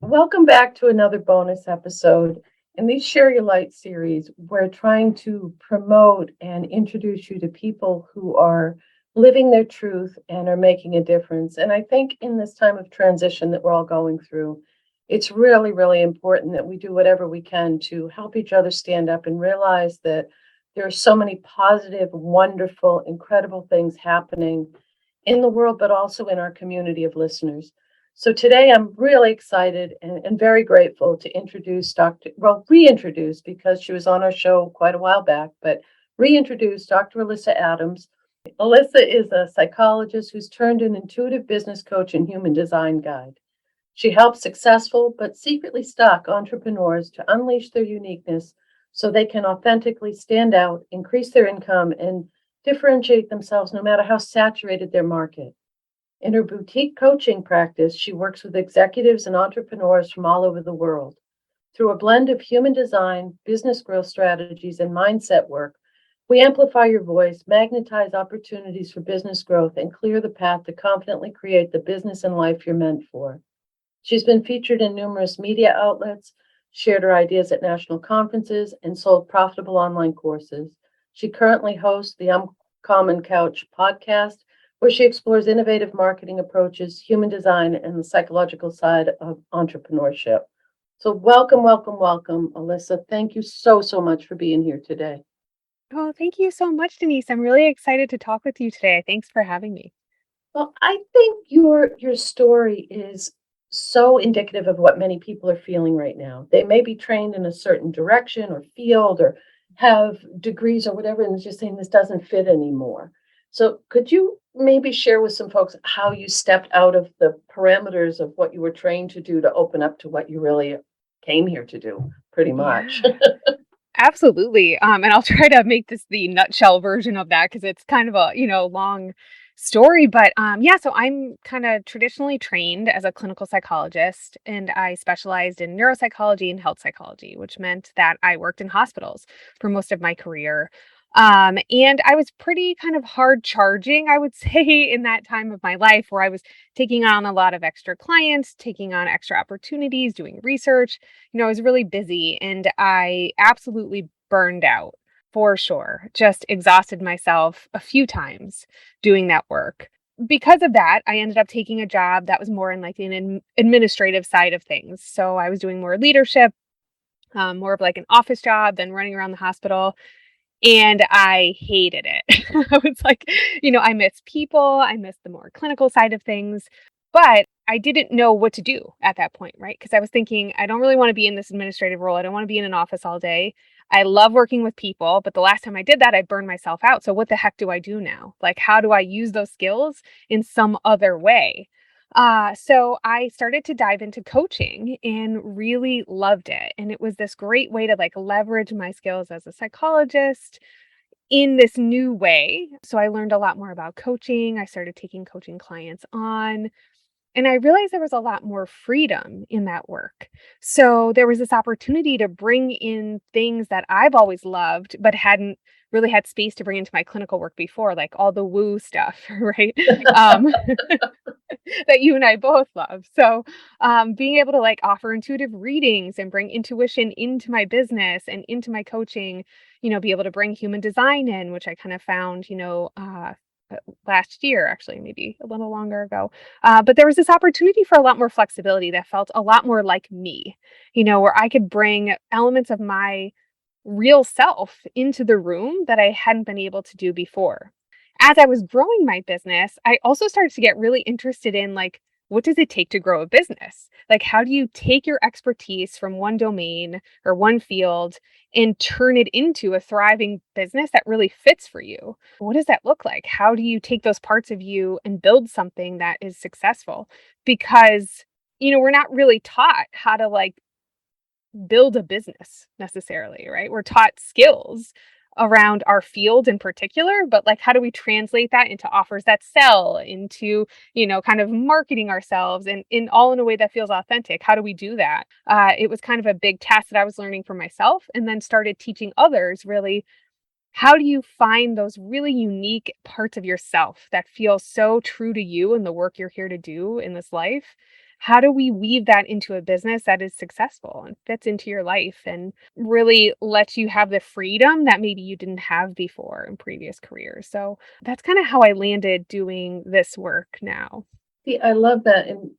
Welcome back to another bonus episode. In these Share Your Light series, we're trying to promote and introduce you to people who are living their truth and are making a difference. And I think in this time of transition that we're all going through, it's really, really important that we do whatever we can to help each other stand up and realize that there are so many positive, wonderful, incredible things happening in the world, but also in our community of listeners. So today I'm really excited and very grateful to reintroduce because she was on our show quite a while back, but reintroduce Dr. Alyssa Adams. Alyssa is a psychologist who's turned an intuitive business coach and human design guide. She helps successful but secretly stuck entrepreneurs to unleash their uniqueness so they can authentically stand out, increase their income, and differentiate themselves no matter how saturated their market. In her boutique coaching practice, she works with executives and entrepreneurs from all over the world. Through a blend of human design, business growth strategies, and mindset work, we amplify your voice, magnetize opportunities for business growth, and clear the path to confidently create the business and life you're meant for. She's been featured in numerous media outlets, shared her ideas at national conferences, and sold profitable online courses. She currently hosts the Uncommon Couch podcast, where she explores innovative marketing approaches, human design, and the psychological side of entrepreneurship. So, welcome, welcome, welcome, Alyssa. Thank you so, so much for being here today. Oh, thank you so much, Denise. I'm really excited to talk with you today. Thanks for having me. Well, I think your story is so indicative of what many people are feeling right now. They may be trained in a certain direction or field or have degrees or whatever, and just saying this doesn't fit anymore. So, could you maybe share with some folks how you stepped out of the parameters of what you were trained to do to open up to what you really came here to do, pretty much? Yeah, absolutely. And I'll try to make this the nutshell version of that because it's kind of a, long story. But yeah, so I'm kind of traditionally trained as a clinical psychologist, and I specialized in neuropsychology and health psychology, which meant that I worked in hospitals for most of my career. And I was pretty kind of hard charging, I would say, in that time of my life where I was taking on a lot of extra clients, taking on extra opportunities, doing research. I was really busy and I absolutely burned out for sure. Just exhausted myself a few times doing that work. Because of that, I ended up taking a job that was more in like an administrative side of things. So I was doing more leadership, more of like an office job than running around the hospital. And I hated it. I was like, I miss people, I miss the more clinical side of things, but I didn't know what to do at that point, right? Because I was thinking, I don't really want to be in this administrative role. I don't want to be in an office all day. I love working with people, but the last time I did that, I burned myself out. So what the heck do I do now? Like, how do I use those skills in some other way? So I started to dive into coaching and really loved it. And it was this great way to like leverage my skills as a psychologist in this new way. So I learned a lot more about coaching. I started taking coaching clients on. And I realized there was a lot more freedom in that work. So there was this opportunity to bring in things that I've always loved, but hadn't really had space to bring into my clinical work before, like all the woo stuff, right? Um, that you and I both love. So being able to like offer intuitive readings and bring intuition into my business and into my coaching, be able to bring human design in, which I kind of found, last year, actually, maybe a little longer ago. But there was this opportunity for a lot more flexibility that felt a lot more like me, where I could bring elements of my real self into the room that I hadn't been able to do before. As I was growing my business, I also started to get really interested in like, what does it take to grow a business? Like, how do you take your expertise from one domain or one field and turn it into a thriving business that really fits for you? What does that look like? How do you take those parts of you and build something that is successful? Because, we're not really taught how to like build a business necessarily, right? We're taught skills around our field in particular, but like how do we translate that into offers that sell, into, kind of marketing ourselves and in all in a way that feels authentic? How do we do that? It was kind of a big test that I was learning for myself and then started teaching others really how do you find those really unique parts of yourself that feel so true to you and the work you're here to do in this life how do we weave that into a business that is successful and fits into your life and really lets you have the freedom that maybe you didn't have before in previous careers? So that's kind of how I landed doing this work now. See, I love that. And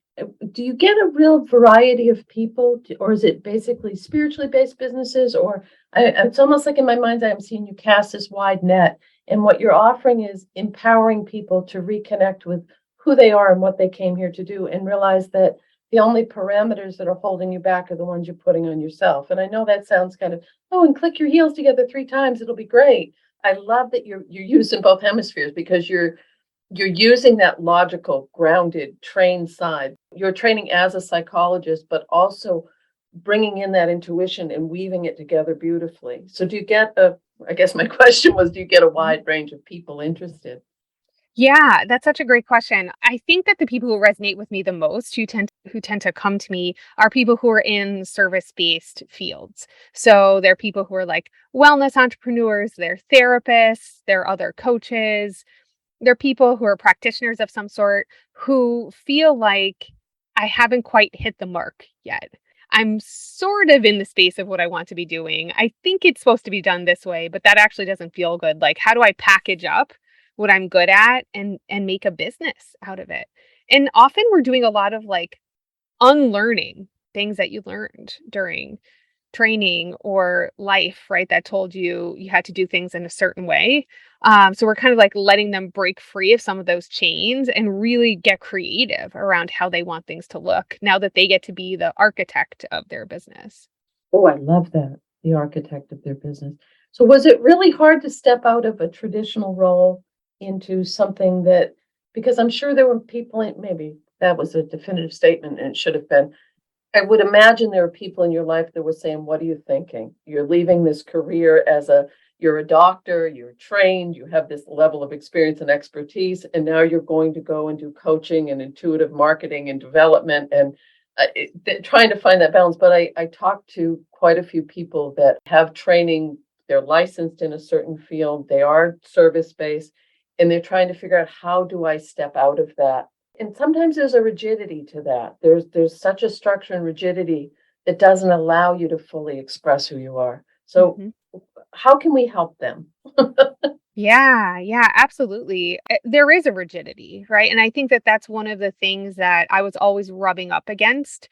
do you get a real variety of people, or is it basically spiritually based businesses? Or it's almost like in my mind's eye, I'm seeing you cast this wide net, and what you're offering is empowering people to reconnect with who they are and what they came here to do, and realize that the only parameters that are holding you back are the ones you're putting on yourself. And I know that sounds kind of, oh, and click your heels together 3 times, it'll be great. I love that you're using both hemispheres, because you're using that logical, grounded, trained side. You're training as a psychologist, but also bringing in that intuition and weaving it together beautifully. So do you get I guess my question was, do you get a wide range of people interested? Yeah, that's such a great question. I think that the people who resonate with me the most, who tend to come to me, are people who are in service-based fields. So they're people who are like wellness entrepreneurs, they're therapists, they're other coaches, they're people who are practitioners of some sort who feel like I haven't quite hit the mark yet. I'm sort of in the space of what I want to be doing. I think it's supposed to be done this way, but that actually doesn't feel good. Like, how do I package up what I'm good at and make a business out of it? And often we're doing a lot of like unlearning things that you learned during training or life, right? That told you you had to do things in a certain way. So we're kind of like letting them break free of some of those chains and really get creative around how they want things to look now that they get to be the architect of their business. Oh, I love that. The architect of their business. So was it really hard to step out of a traditional role into something that, because I'm sure there were people maybe that was a definitive statement and it should have been. I would imagine there are people in your life that were saying, what are you thinking? You're leaving this career you're a doctor, you're trained, you have this level of experience and expertise, and now you're going to go and do coaching and intuitive marketing and development and trying to find that balance. But I talked to quite a few people that have training, they're licensed in a certain field, they are service-based, and they're trying to figure out, how do I step out of that? And sometimes there's a rigidity to that. There's such a structure and rigidity that doesn't allow you to fully express who you are. So Mhm. how can we help them? Yeah, yeah, absolutely. There is a rigidity, right? And I think that that's one of the things that I was always rubbing up against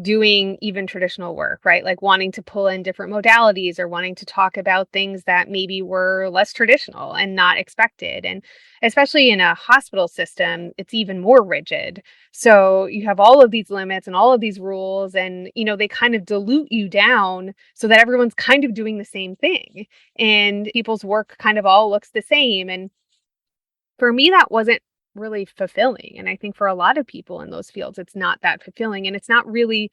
doing even traditional work, right? Like wanting to pull in different modalities or wanting to talk about things that maybe were less traditional and not expected. And especially in a hospital system, it's even more rigid. So you have all of these limits and all of these rules, and they kind of dilute you down so that everyone's kind of doing the same thing. And people's work kind of all looks the same. And for me, that wasn't really fulfilling. And I think for a lot of people in those fields, it's not that fulfilling. And it's not really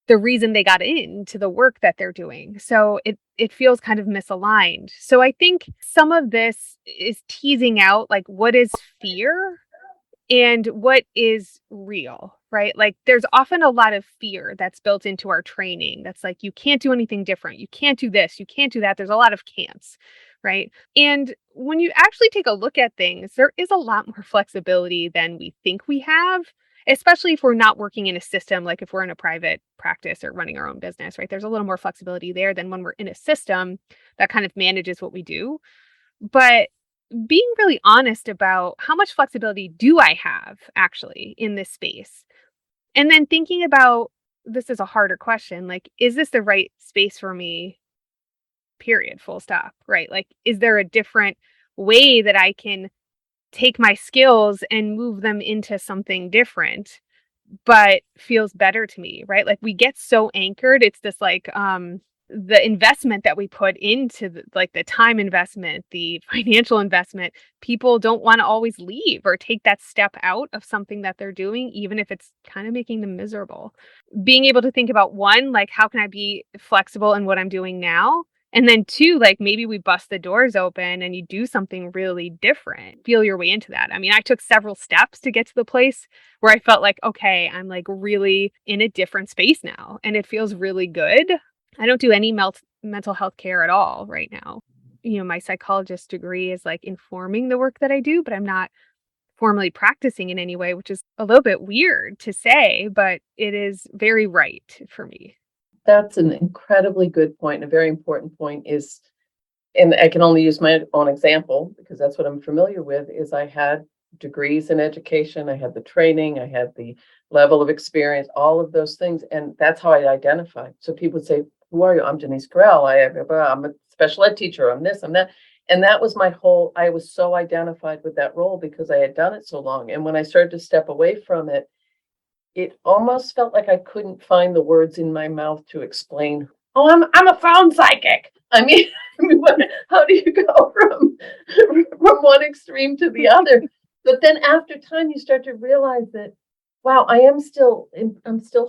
the reason they got into the work that they're doing. So it feels kind of misaligned. So I think some of this is teasing out like what is fear and what is real, right? Like there's often a lot of fear that's built into our training. That's like, you can't do anything different. You can't do this. You can't do that. There's a lot of can'ts, right? And when you actually take a look at things, there is a lot more flexibility than we think we have, especially if we're not working in a system, like if we're in a private practice or running our own business, right? There's a little more flexibility there than when we're in a system that kind of manages what we do. But being really honest about how much flexibility do I have actually in this space? And then thinking about, this is a harder question, like, is this the right space for me? Period, full stop, right? Like, is there a different way that I can take my skills and move them into something different, but feels better to me, right? Like we get so anchored. It's this like the investment that we put into like the time investment, the financial investment, people don't want to always leave or take that step out of something that they're doing, even if it's kind of making them miserable. Being able to think about one, like, how can I be flexible in what I'm doing now? And then two, like maybe we bust the doors open and you do something really different, feel your way into that. I mean, I took several steps to get to the place where I felt like, okay, I'm like really in a different space now and it feels really good. I don't do any mental health care at all right now. My psychologist degree is like informing the work that I do, but I'm not formally practicing in any way, which is a little bit weird to say, but it is very right for me. That's an incredibly good point. A very important point is, and I can only use my own example because that's what I'm familiar with, is I had degrees in education, I had the training, I had the level of experience, all of those things. And that's how I identify. So people would say, who are you? I'm Denise Grell. I'm a special ed teacher. I'm this, I'm that. And that was my whole, I was so identified with that role because I had done it so long. And when I started to step away from it, it almost felt like I couldn't find the words in my mouth to explain, oh, I'm a phone psychic. I mean, how do you go from one extreme to the other? But then after time, you start to realize that, wow, I'm still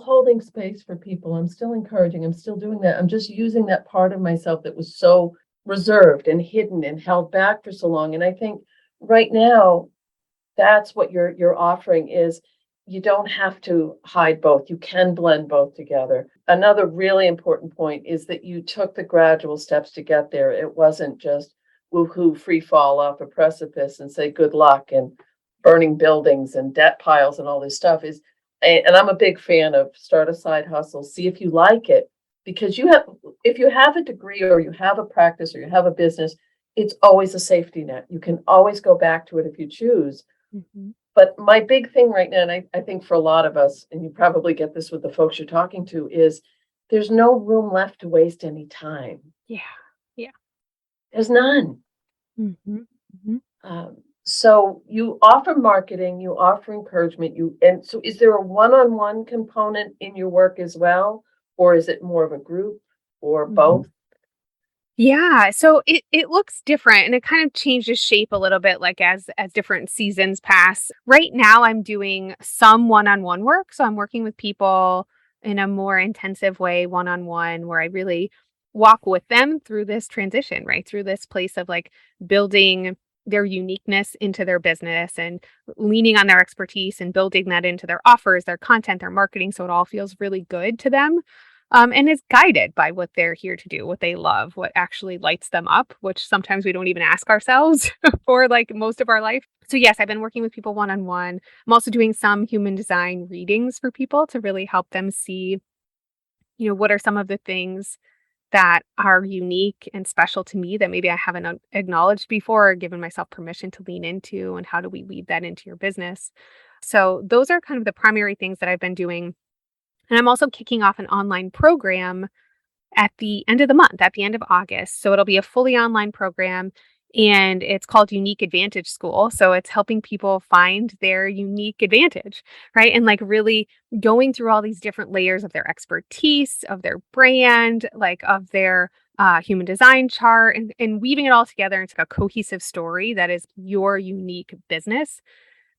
holding space for people. I'm still encouraging. I'm still doing that. I'm just using that part of myself that was so reserved and hidden and held back for so long. And I think right now, that's what you're offering is you don't have to hide both. You can blend both together. Another really important point is that you took the gradual steps to get there. It wasn't just woohoo, free fall off a precipice and say good luck and burning buildings and debt piles and all this stuff is, and I'm a big fan of start a side hustle, see if you like it, because if you have a degree or you have a practice or you have a business, it's always a safety net. You can always go back to it if you choose. Mm-hmm. But my big thing right now, and I think for a lot of us, and you probably get this with the folks you're talking to, is there's no room left to waste any time. Yeah. Yeah. There's none. Mm-hmm. Mm-hmm. So you offer marketing, you offer encouragement, and so is there a one-on-one component in your work as well, or is it more of a group, or both? Yeah, so it looks different and it kind of changes shape a little bit like as different seasons pass. Right now I'm doing some one-on-one work, so I'm working with people in a more intensive way one-on-one where I really walk with them through this transition, right? Through this place of like building their uniqueness into their business and leaning on their expertise and building that into their offers, their content, their marketing so it all feels really good to them and is guided by what they're here to do, what they love, what actually lights them up, which sometimes we don't even ask ourselves for like most of our life. So, yes, I've been working with people one on one. I'm also doing some human design readings for people to really help them see, what are some of the things that are unique and special to me that maybe I haven't acknowledged before or given myself permission to lean into, and how do we weave that into your business? So, those are kind of the primary things that I've been doing. And I'm also kicking off an online program at the end of the month, at the end of August. So it'll be a fully online program and it's called Unique Advantage School. So it's helping people find their unique advantage, right? And like really going through all these different layers of their expertise, of their brand, like of their human design chart, and weaving it all together into a cohesive story that is your unique business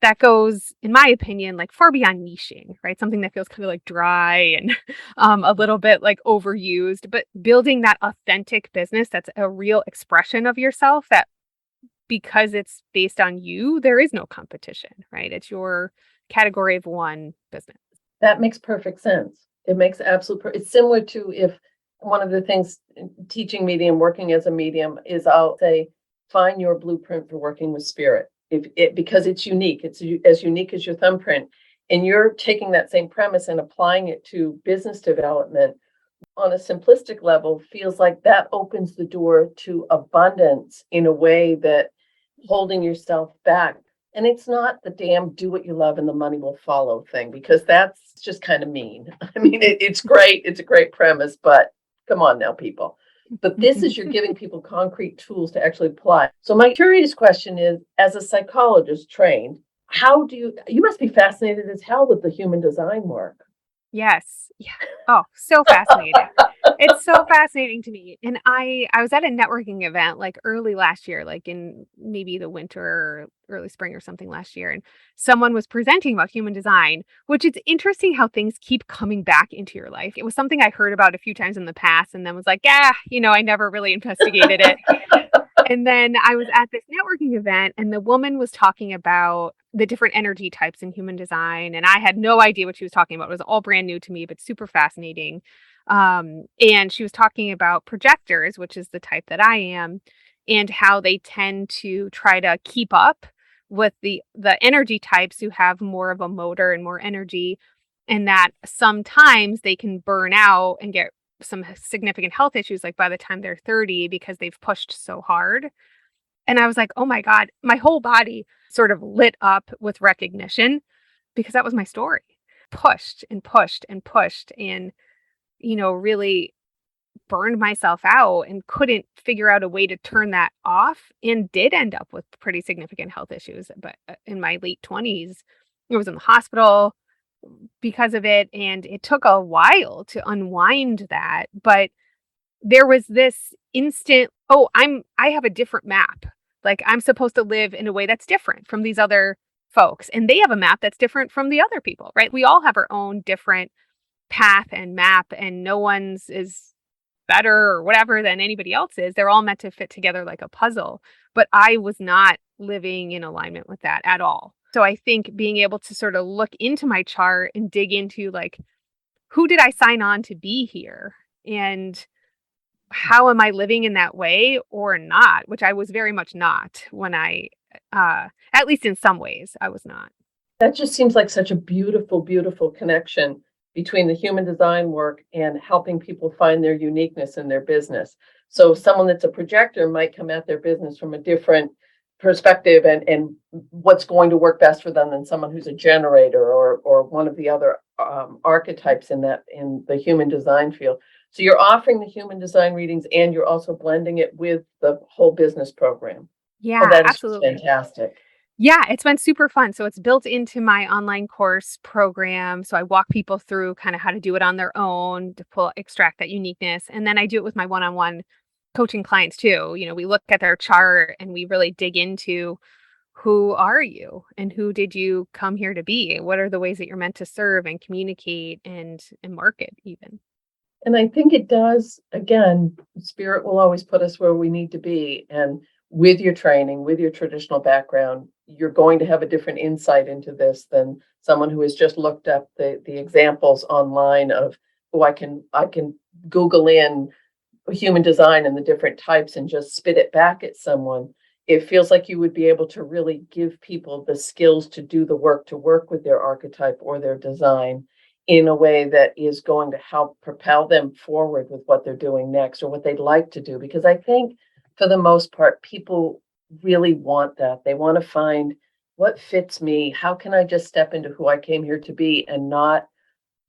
that goes, in my opinion, like far beyond niching, right? Something that feels kind of like dry and a little bit like overused, but building that authentic business that's a real expression of yourself that because it's based on you, there is no competition, right? It's your category of one business. That makes perfect sense. It makes it's similar to if one of the things teaching medium, working as a medium is I'll say, find your blueprint for working with spirit. Because it's unique, it's as unique as your thumbprint, and you're taking that same premise and applying it to business development on a simplistic level, feels like that opens the door to abundance in a way that holding yourself back. And it's not the damn do what you love and the money will follow thing, because that's just kind of mean. I mean, it's great. It's a great premise, but come on now, people. But this is you're giving people concrete tools to actually apply. So my curious question is, as a psychologist trained, how do you must be fascinated as hell with the human design work. Yes. Yeah. Oh, so fascinating. It's so fascinating to me. And I was at a networking event like early last year, like in maybe the winter or early spring or something last year. And someone was presenting about human design, which it's interesting how things keep coming back into your life. It was something I heard about a few times in the past and then was like, yeah, I never really investigated it. And then I was at this networking event and the woman was talking about the different energy types in human design. And I had no idea what she was talking about. It was all brand new to me, but super fascinating. And she was talking about projectors, which is the type that I am, and how they tend to try to keep up with the energy types who have more of a motor and more energy, and that sometimes they can burn out and get some significant health issues like by the time they're 30 because they've pushed so hard. And I was like, "Oh my god," my whole body sort of lit up with recognition because that was my story. Pushed and pushed and pushed and, really burned myself out and couldn't figure out a way to turn that off and did end up with pretty significant health issues. But in my late 20s, I was in the hospital because of it. And it took a while to unwind that. But there was this instant, oh, I have a different map. Like I'm supposed to live in a way that's different from these other folks. And they have a map that's different from the other people, right? We all have our own different path and map, and no one's is better or whatever than anybody else is. They're all meant to fit together like a puzzle. But I was not living in alignment with that at all. So I think being able to sort of look into my chart and dig into like, who did I sign on to be here? And how am I living in that way or not? Which I was very much not when at least in some ways, I was not. That just seems like such a beautiful, beautiful connection between the human design work and helping people find their uniqueness in their business. So someone that's a projector might come at their business from a different perspective and what's going to work best for them than someone who's a generator or one of the other archetypes in the human design field. So you're offering the human design readings and you're also blending it with the whole business program. Yeah, Oh, that is just absolutely. fantastic. Yeah, it's been super fun. So it's built into my online course program. So I walk people through kind of how to do it on their own to extract that uniqueness. And then I do it with my one-on-one coaching clients too. We look at their chart and we really dig into who are you and who did you come here to be? What are the ways that you're meant to serve and communicate and market even? And I think it does, again, spirit will always put us where we need to be. And with your training, with your traditional background, you're going to have a different insight into this than someone who has just looked up the examples online of, oh, I can Google in human design and the different types and just spit it back at someone. It feels like you would be able to really give people the skills to do the work, to work with their archetype or their design in a way that is going to help propel them forward with what they're doing next or what they'd like to do. Because I think for the most part, people really want that. They want to find what fits me. How can I just step into who I came here to be and not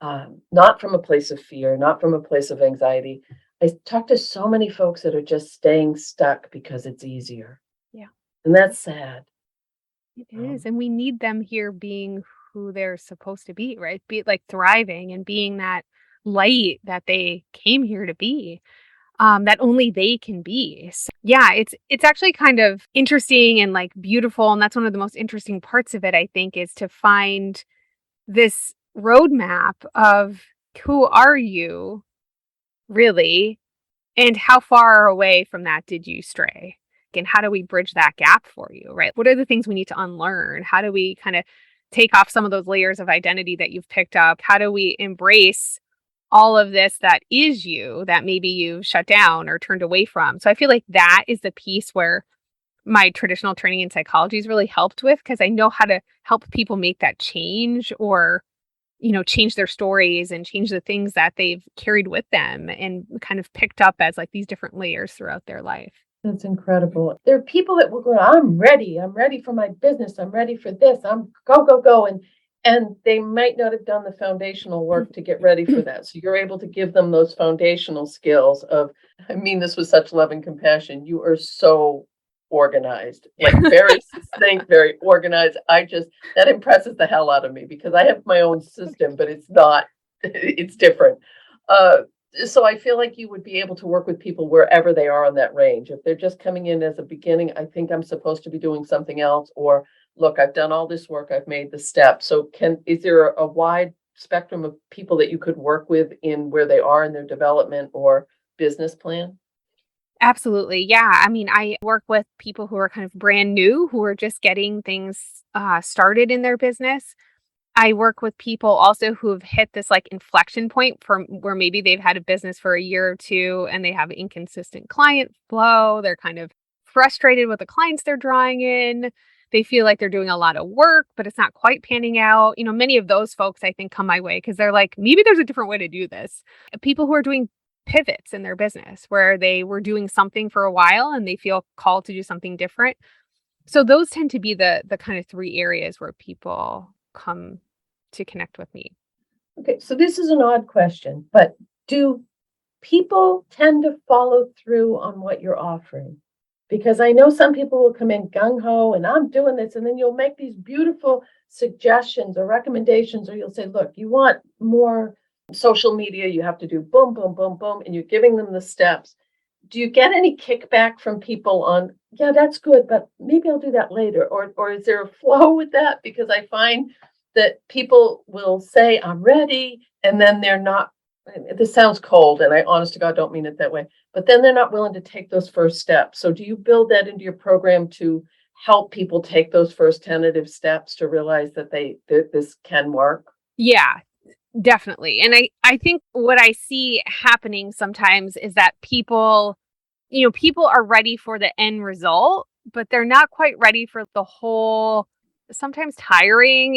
from a place of fear, not from a place of anxiety. I talk to so many folks that are just staying stuck because it's easier. Yeah, And that's sad. it is. And we need them here being who they're supposed to be, right? Be like thriving and being that light that they came here to be. That only they can be. So, yeah, it's actually kind of interesting and like beautiful, and that's one of the most interesting parts of it. I think is to find this roadmap of who are you really, and how far away from that did you stray, and how do we bridge that gap for you, right? What are the things we need to unlearn? How do we kind of take off some of those layers of identity that you've picked up? How do we embrace all of this that is you that maybe you've shut down or turned away from? So I feel like that is the piece where my traditional training in psychology has really helped with, because I know how to help people make that change or, change their stories and change the things that they've carried with them and kind of picked up as like these different layers throughout their life. That's incredible. There are people that will go, I'm ready. I'm ready for my business. I'm ready for this. I'm go, go, go. And they might not have done the foundational work to get ready for that. So you're able to give them those foundational skills of, I mean this with such love and compassion. You are so organized, like very succinct, very organized. That impresses the hell out of me because I have my own system, but it's not, it's different. So I feel like you would be able to work with people wherever they are on that range. If they're just coming in as a beginning, I think I'm supposed to be doing something else, or look, I've done all this work, I've made the step. So is there a wide spectrum of people that you could work with in where they are in their development or business plan? Absolutely. Yeah. I mean, I work with people who are kind of brand new, who are just getting things started in their business. I work with people also who have hit this like inflection point from where maybe they've had a business for a year or two and they have inconsistent client flow. They're kind of frustrated with the clients they're drawing in. They feel like they're doing a lot of work, but it's not quite panning out. Many of those folks I think come my way because they're like, maybe there's a different way to do this. People who are doing pivots in their business where they were doing something for a while and they feel called to do something different. So those tend to be the kind of three areas where people come to connect with me. Okay, so this is an odd question, but do people tend to follow through on what you're offering? Because I know some people will come in gung ho and I'm doing this, and then you'll make these beautiful suggestions or recommendations, or you'll say, look, you want more social media, you have to do boom, boom, boom, boom, and you're giving them the steps. Do you get any kickback from people on, yeah, that's good, but maybe I'll do that later? Or is there a flow with that? Because I find that people will say, I'm ready, and then they're not. This sounds cold, and I honest to God don't mean it that way, but then they're not willing to take those first steps. So do you build that into your program to help people take those first tentative steps to realize that this can work? Yeah, definitely. And I think what I see happening sometimes is that people are ready for the end result, but they're not quite ready for the whole, sometimes tiring,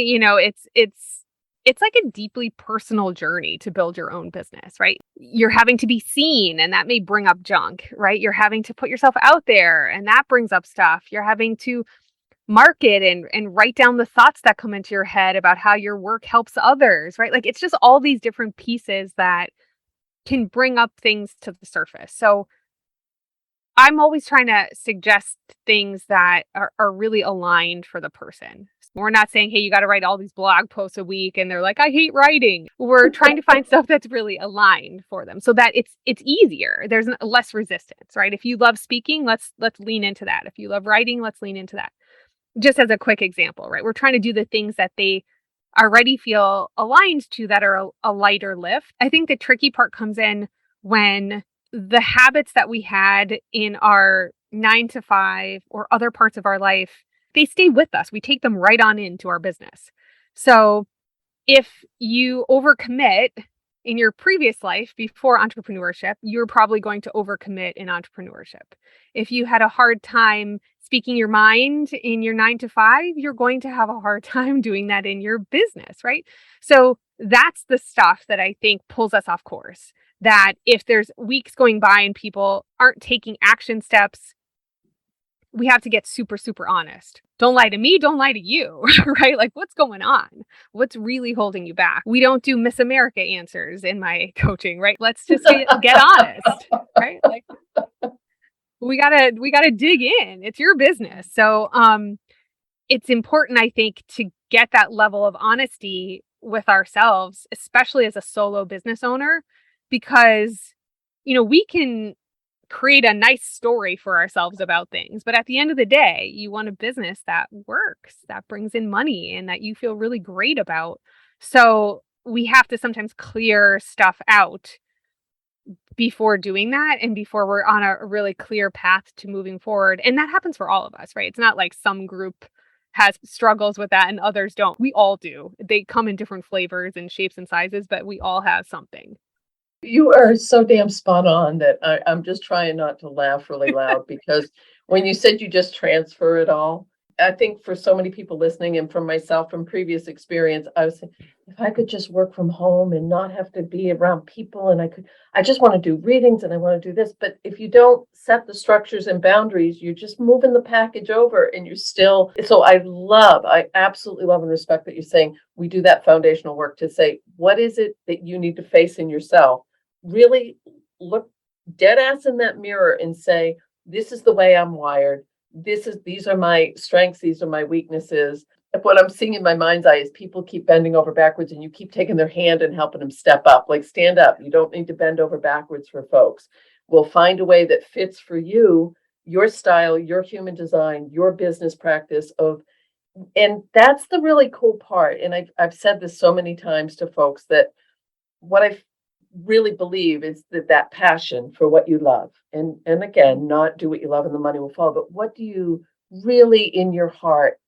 it's like a deeply personal journey to build your own business, right? You're having to be seen and that may bring up junk, right? You're having to put yourself out there and that brings up stuff. You're having to market and write down the thoughts that come into your head about how your work helps others, right? Like it's just all these different pieces that can bring up things to the surface. So I'm always trying to suggest things that are really aligned for the person. We're not saying, hey, you got to write all these blog posts a week. And they're like, I hate writing. We're trying to find stuff that's really aligned for them so that it's easier. There's less resistance, right? If you love speaking, let's lean into that. If you love writing, let's lean into that. Just as a quick example, right? We're trying to do the things that they already feel aligned to that are a lighter lift. I think the tricky part comes in when the habits that we had in our 9 to 5 or other parts of our life, they stay with us. We take them right on into our business. So if you overcommit in your previous life before entrepreneurship, you're probably going to overcommit in entrepreneurship. If you had a hard time speaking your mind in your 9 to 5, you're going to have a hard time doing that in your business, right? So that's the stuff that I think pulls us off course. That if there's weeks going by and people aren't taking action steps, we have to get super, super honest. Don't lie to me, don't lie to you, right? Like what's going on? What's really holding you back? We don't do Miss America answers in my coaching, right? Let's just get honest, right? Like we gotta dig in. It's your business. So it's important, I think, to get that level of honesty with ourselves, especially as a solo business owner, because we can create a nice story for ourselves about things, but at the end of the day, you want a business that works, that brings in money, and that you feel really great about. So we have to sometimes clear stuff out before doing that and before we're on a really clear path to moving forward. And that happens for all of us, right? It's not like some group has struggles with that and others don't. We all do. They come in different flavors and shapes and sizes, but we all have something. You are so damn spot on that I'm just trying not to laugh really loud because when you said you just transfer it all, I think for so many people listening and from myself from previous experience, I was saying, if I could just work from home and not have to be around people and I just want to do readings and I want to do this. But if you don't set the structures and boundaries, you're just moving the package over and you're still. So I absolutely love and respect that you're saying we do that foundational work to say, what is it that you need to face in yourself? Really look dead ass in that mirror and say, this is the way I'm wired. These are my strengths. These are my weaknesses. What I'm seeing in my mind's eye is people keep bending over backwards and you keep taking their hand and helping them step up, like stand up. You don't need to bend over backwards for folks. We'll find a way that fits for you, your style, your human design, your business practice and that's the really cool part. And I've said this so many times to folks that what I really believe is that passion for what you love and again, not do what you love and the money will follow, but what do you really in your heart,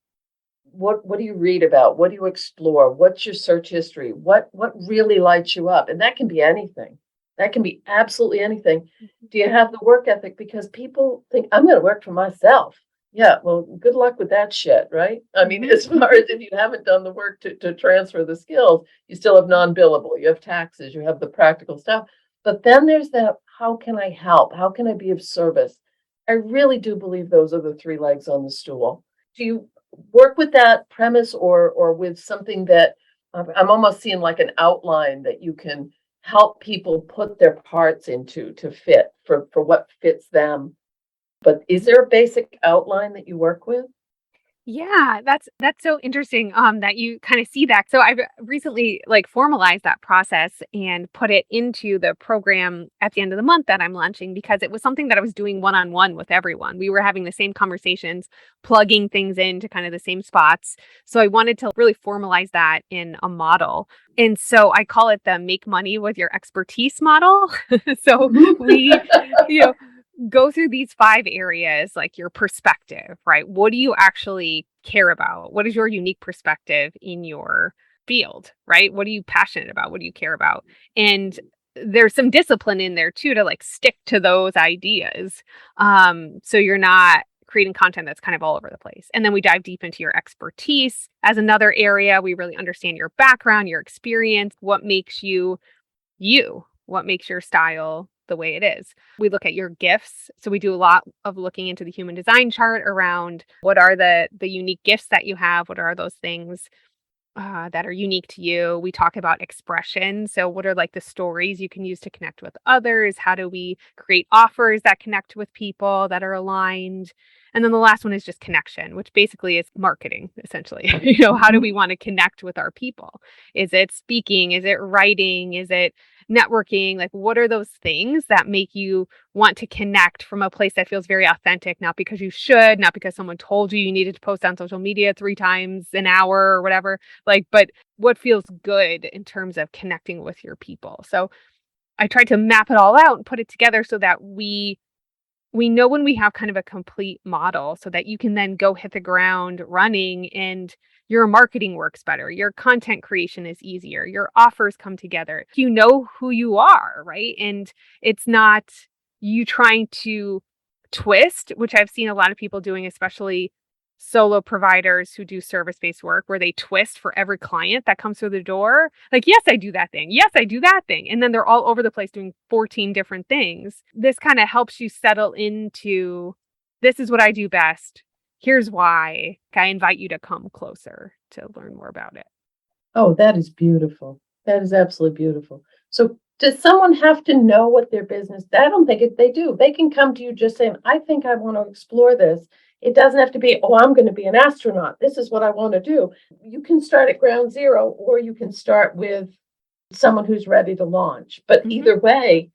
what do you read about, what do you explore, what's your search history, what really lights you up? And that can be anything, that can be absolutely anything. Do you have the work ethic? Because people think I'm going to work for myself, Yeah, well, good luck with that shit, right? I mean, Mhm. as far as if you haven't done the work to transfer the skills, you still have non-billable, you have taxes, you have the practical stuff. But then there's that, how can I help? How can I be of service? I really do believe those are the three legs on the stool. Do you work with that premise or with something that I'm almost seeing like an outline that you can help people put their parts into to fit for what fits them, but is there a basic outline that you work with? Yeah, that's so interesting, that you kind of see that. So I've recently like formalized that process and put it into the program at the end of the month that I'm launching because it was something that I was doing one on one with everyone. We were having the same conversations, plugging things into kind of the same spots. So I wanted to really formalize that in a model. And so I call it the make money with your expertise model. So Mhm. we, you know, go through these 5 areas, like your perspective, right? What do you actually care about? What is your unique perspective in your field, right? What are you passionate about? What do you care about? And there's some discipline in there too to like stick to those ideas. So you're not creating content that's kind of all over the place. And then we dive deep into your expertise as another area. We really understand your background, your experience, what makes you you, what makes your style the way it is. We look at your gifts. So we do a lot of looking into the human design chart around what are the unique gifts that you have, what are those things that are unique to you. We talk about expression. So, what are like the stories you can use to connect with others? How do we create offers that connect with people that are aligned? And then the last one is just connection, which basically is marketing, essentially. How do Mhm. we want to connect with our people? Is it speaking? Is it writing? Is it networking? Like, what are those things that make you want to connect from a place that feels very authentic, not because you should, not because someone told you you needed to post on social media 3 times an hour or whatever, like, but what feels good in terms of connecting with your people. So I tried to map it all out and put it together so that we know when we have kind of a complete model so that you can then go hit the ground running and your marketing works better. Your content creation is easier. Your offers come together. You know who you are, right? And it's not you trying to twist, which I've seen a lot of people doing, especially solo providers who do service-based work where they twist for every client that comes through the door. Like, yes, I do that thing. Yes, I do that thing. And then they're all over the place doing 14 different things. This kind of helps you settle into this is what I do best. Here's why. I invite you to come closer to learn more about it. Oh, that is beautiful. That is absolutely beautiful. So, does someone have to know what their business? I don't think they do. They can come to you just saying, "I think I want to explore this." It doesn't have to be, "Oh, I'm going to be an astronaut. This is what I want to do." You can start at ground zero, or you can start with someone who's ready to launch. But Mhm. either way,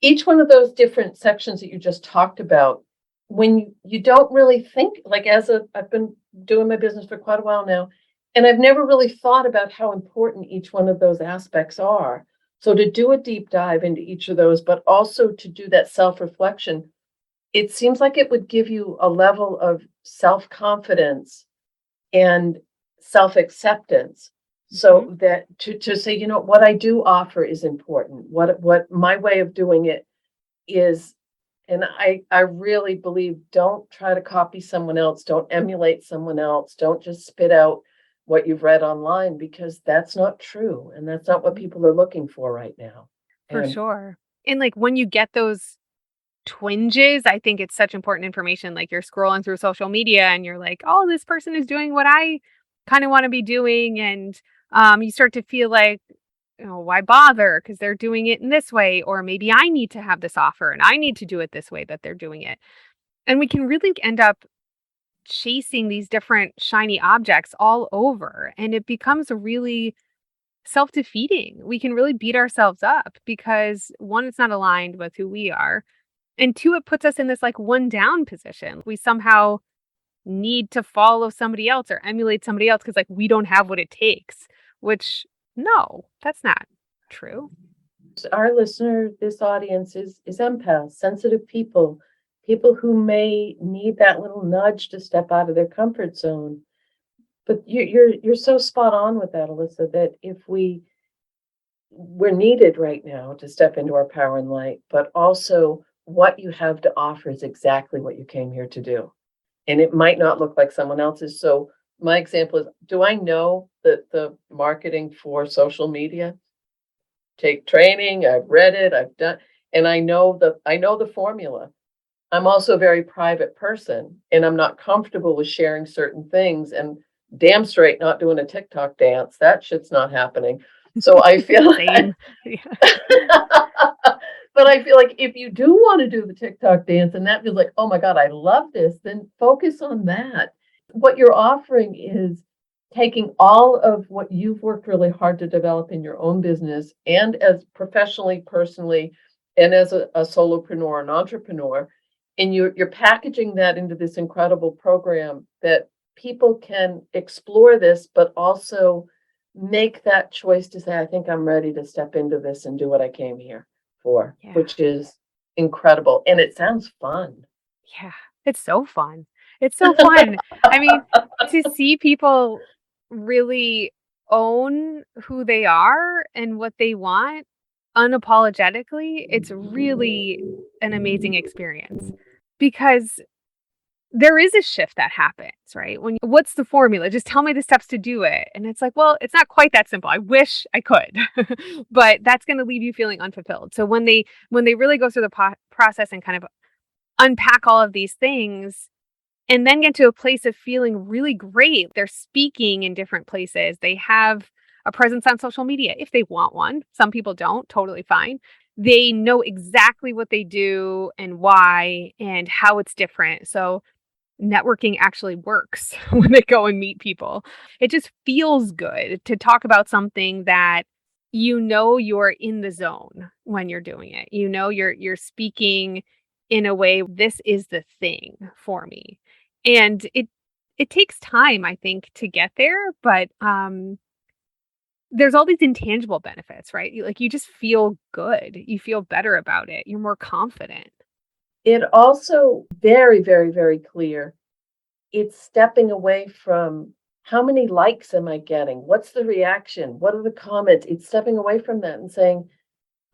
each one of those different sections that you just talked about, when you don't really think, like I've been doing my business for quite a while now, and I've never really thought about how important each one of those aspects are. So to do a deep dive into each of those, but also to do that self-reflection, it seems like it would give you a level of self-confidence and self-acceptance, Mhm. so that to say, what I do offer is important. What my way of doing it is, and I really believe, don't try to copy someone else, don't emulate someone else, don't just spit out what you've read online, because that's not true, and that's not what Mhm. people are looking for right now. For And sure. And like when you get those twinges, I think it's such important information. Like you're scrolling through social media and you're like, oh, this person is doing what I kind of want to be doing. And you start to feel like, why bother? Because they're doing it in this way. Or maybe I need to have this offer and I need to do it this way that they're doing it. And we can really end up chasing these different shiny objects all over. And it becomes really self defeating. We can really beat ourselves up because one, it's not aligned with who we are, and 2, it puts us in this, like, one down position. We somehow need to follow somebody else or emulate somebody else because, like, we don't have what it takes, which no, that's not true. our listener, this audience is empaths, sensitive people, people who may need that little nudge to step out of their comfort zone. But you're so spot on with that, Alyssa, that if we're needed right now to step into our power and light, but also what you have to offer is exactly what you came here to do. and it might not look like someone else's. So my example is, do I know that the marketing for social media? Take training, I've read it, I've done, and I know the formula. I'm also a very private person, and I'm not comfortable with sharing certain things, and damn straight not doing a TikTok dance. That shit's not happening. So I feel Same. Yeah. but I feel like if you do want to do the TikTok dance and that feels like, oh my God, I love this, then focus on that. What you're offering is taking all of what you've worked really hard to develop in your own business and as professionally, personally, and as a solopreneur, an entrepreneur, and you're packaging that into this incredible program that people can explore this, but also make that choice to say, I think I'm ready to step into this and do what I came here for, Yeah. which is incredible. And it sounds fun. Yeah. It's so fun. It's so fun. I mean, to see people really own who they are and what they want unapologetically, it's really an amazing experience because there is a shift that happens, right? What's the formula? Just tell me the steps to do it. And it's like, well, it's not quite that simple. I wish I could, but that's going to leave you feeling unfulfilled. So when they really go through the process and kind of unpack all of these things and then get to a place of feeling really great, they're speaking in different places. They have a presence on social media if they want one. Some people don't, totally fine. They know exactly what they do and why and how it's different. So networking actually works when they go and meet people. It just feels good to talk about something that you're in the zone when you're doing it. You're speaking in a way, this is the thing for me. And it takes time, I think, to get there, but there's all these intangible benefits, right? You just feel good. You feel better about it. You're more confident. It also very, very, very clear. It's stepping away from how many likes am I getting? What's the reaction? What are the comments? It's stepping away from that and saying,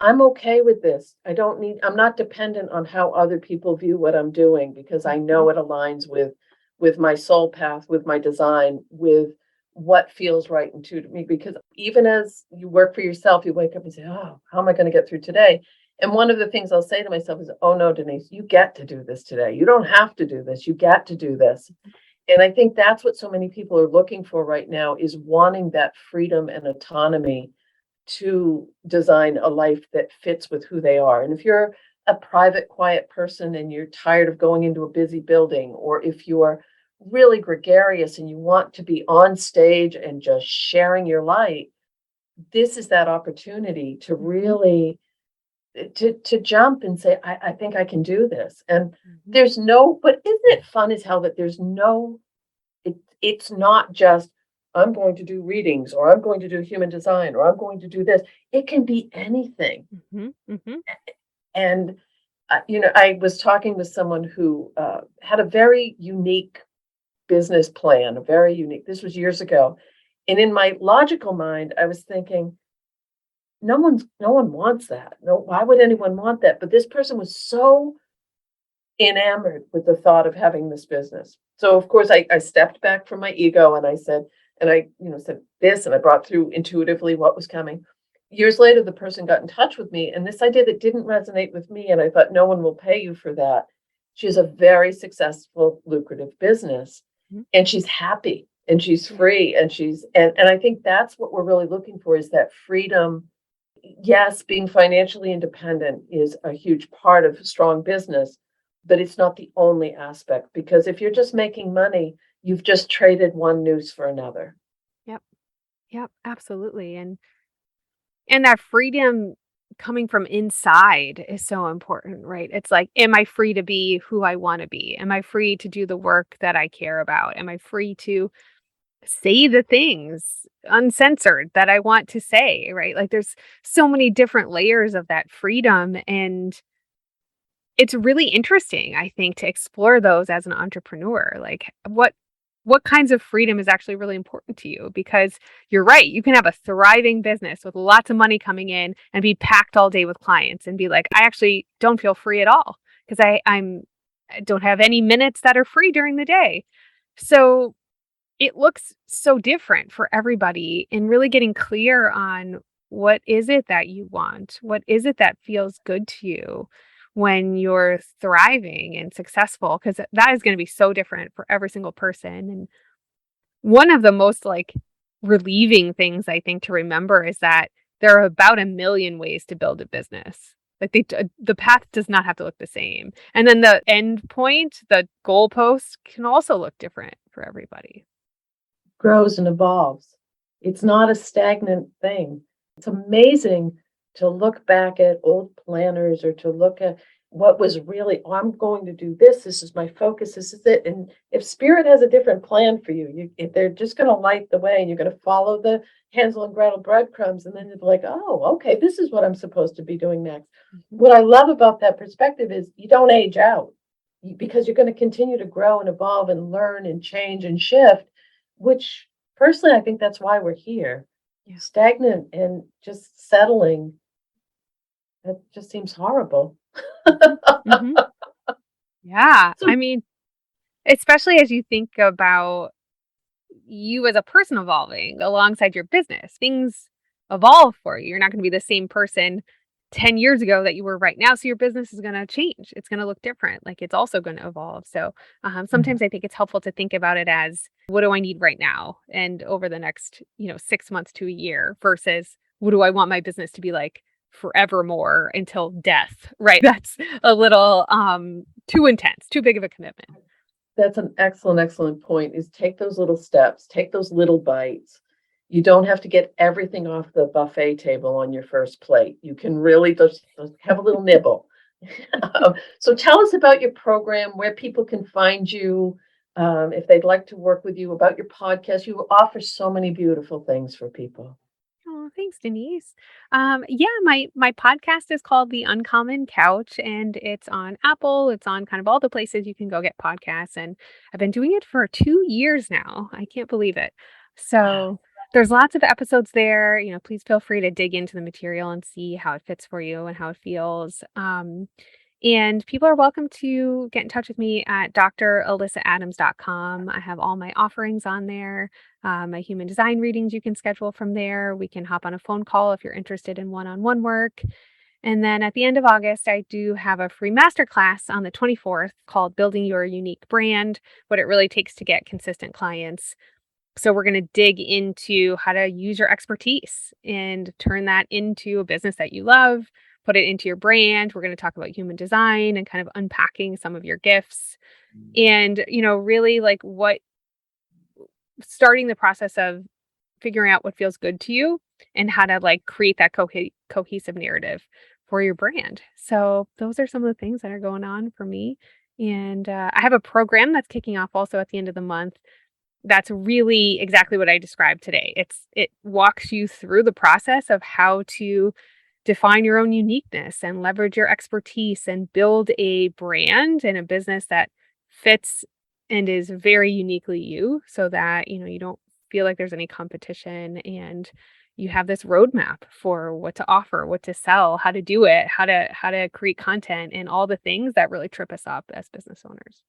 I'm okay with this. I'm not dependent on how other people view what I'm doing because I know it aligns with my soul path, with my design, with what feels right and true to me. Because even as you work for yourself, you wake up and say, oh, how am I going to get through today? And one of the things I'll say to myself is, oh no, Denise, you get to do this today. You don't have to do this. You get to do this. And I think that's what so many people are looking for right now, is wanting that freedom and autonomy to design a life that fits with who they are. And if you're a private, quiet person and you're tired of going into a busy building, or if you're really gregarious and you want to be on stage and just sharing your light, this is that opportunity to really to jump and say, I think I can do this. And but isn't it fun as hell that it's not just, I'm going to do readings, or I'm going to do human design, or I'm going to do this. It can be anything. And, I was talking with someone who had a very unique business plan, this was years ago. And in my logical mind, I was thinking, no one wants that. No, why would anyone want that? But this person was so enamored with the thought of having this business. So of course I stepped back from my ego and I said, said this, and I brought through intuitively what was coming. Years later, the person got in touch with me, and this idea that didn't resonate with me, and I thought, no one will pay you for that. She has a very successful, lucrative business, and she's happy, and she's free, and and I think that's what we're really looking for, is that freedom. Yes, being financially independent is a huge part of strong business, but it's not the only aspect, because if you're just making money, you've just traded one noose for another. Yep. Yep, absolutely. And that freedom coming from inside is so important, right? It's like, am I free to be who I want to be? Am I free to do the work that I care about? Am I free to say the things uncensored that I want to say, right? Like there's so many different layers of that freedom, and it's really interesting, I think, to explore those as an entrepreneur. Like what kinds of freedom is actually really important to you? Because you're right, you can have a thriving business with lots of money coming in and be packed all day with clients and be like, I actually don't feel free at all because I'm I don't have any minutes that are free during the day. So it looks so different for everybody, and really getting clear on what is it that you want? What is it that feels good to you when you're thriving and successful? Because that is going to be so different for every single person. And one of the most like relieving things I think to remember is that there are about a million ways to build a business. Like the path does not have to look the same. And then the end point, the goalpost can also look different for everybody. Grows and evolves. It's not a stagnant thing. It's amazing to look back at old planners or to look at what was really, oh, I'm going to do this. This is my focus. This is it. And if spirit has a different plan for you, if they're just going to light the way and you're going to follow the Hansel and Gretel breadcrumbs, and then you're like, oh, okay, this is what I'm supposed to be doing next. What I love about that perspective is you don't age out because you're going to continue to grow and evolve and learn and change and shift, which personally, I think that's why we're here. Yeah. Stagnant and just settling, that just seems horrible. Mhm. Yeah. So I mean, especially as you think about you as a person evolving alongside your business, things evolve for you. You're not going to be the same person 10 years ago that you were right now. So your business is going to change. It's going to look different. Like it's also going to evolve. So sometimes I think it's helpful to think about it as what do I need right now and over the next, 6 months to a year versus what do I want my business to be like forevermore until death, right? That's a little too intense, too big of a commitment. that's an excellent point, is take those little steps, take those little bites. You don't have to get everything off the buffet table on your first plate. You can really just have a little nibble. So tell us about your program, where people can find you, if they'd like to work with you, about your podcast. You offer so many beautiful things for people. Oh, thanks, Denise. Yeah, my podcast is called The Uncommon Couch, and it's on Apple. It's on kind of all the places you can go get podcasts, and I've been doing it for 2 years now. I can't believe it. Wow. So there's lots of episodes there. Please feel free to dig into the material and see how it fits for you and how it feels. And people are welcome to get in touch with me at dralyssaadams.com. I have all my offerings on there. My human design readings you can schedule from there. We can hop on a phone call if you're interested in one-on-one work. And then at the end of August, I do have a free masterclass on the 24th called Building Your Unique Brand, what it really takes to get consistent clients. So we're going to dig into how to use your expertise and turn that into a business that you love, put it into your brand. We're going to talk about human design and kind of unpacking some of your gifts and, really like starting the process of figuring out what feels good to you and how to like create that cohesive narrative for your brand. So those are some of the things that are going on for me. And I have a program that's kicking off also at the end of the month. That's really exactly what I described today. It walks you through the process of how to define your own uniqueness and leverage your expertise and build a brand and a business that fits and is very uniquely you so that, you don't feel like there's any competition and you have this roadmap for what to offer, what to sell, how to do it, how to create content and all the things that really trip us up as business owners.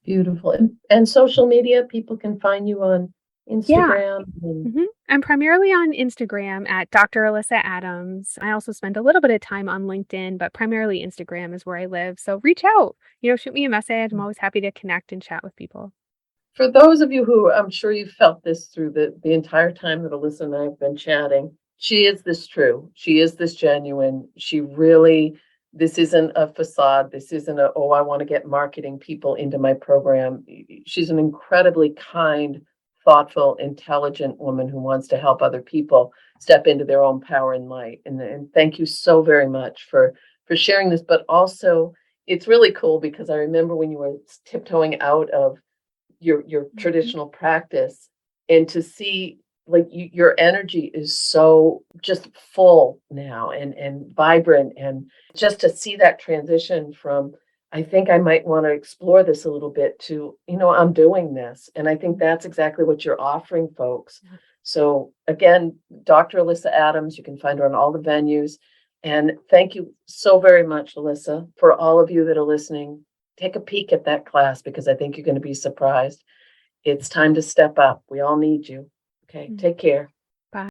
Beautiful. And social media, people can find you on Yeah. Instagram. And I'm primarily on Instagram at Dr. Alyssa Adams. I also spend a little bit of time on LinkedIn, but primarily Instagram is where I live. So reach out, shoot me a message. I'm always happy to connect and chat with people. for those of you who, I'm sure you felt this through the entire time that Alyssa and I have been chatting, she is this true. She is this genuine. She really, this isn't a facade. This isn't a, oh, I want to get marketing people into my program. She's an incredibly kind, thoughtful, intelligent woman who wants to help other people step into their own power and light. And thank you so very much for sharing this. But also, it's really cool because I remember when you were tiptoeing out of your traditional practice, and to see like your energy is so just full now and vibrant, and just to see that transition from I think I might want to explore this a little bit to I'm doing this, and I think that's exactly what you're offering folks. So again, Dr. Alyssa Adams, you can find her on all the venues. And thank you so very much, Alyssa, for all of you that are listening. take a peek at that class because I think you're going to be surprised. It's time to step up. We all need you. Okay, Mm. take care. Bye.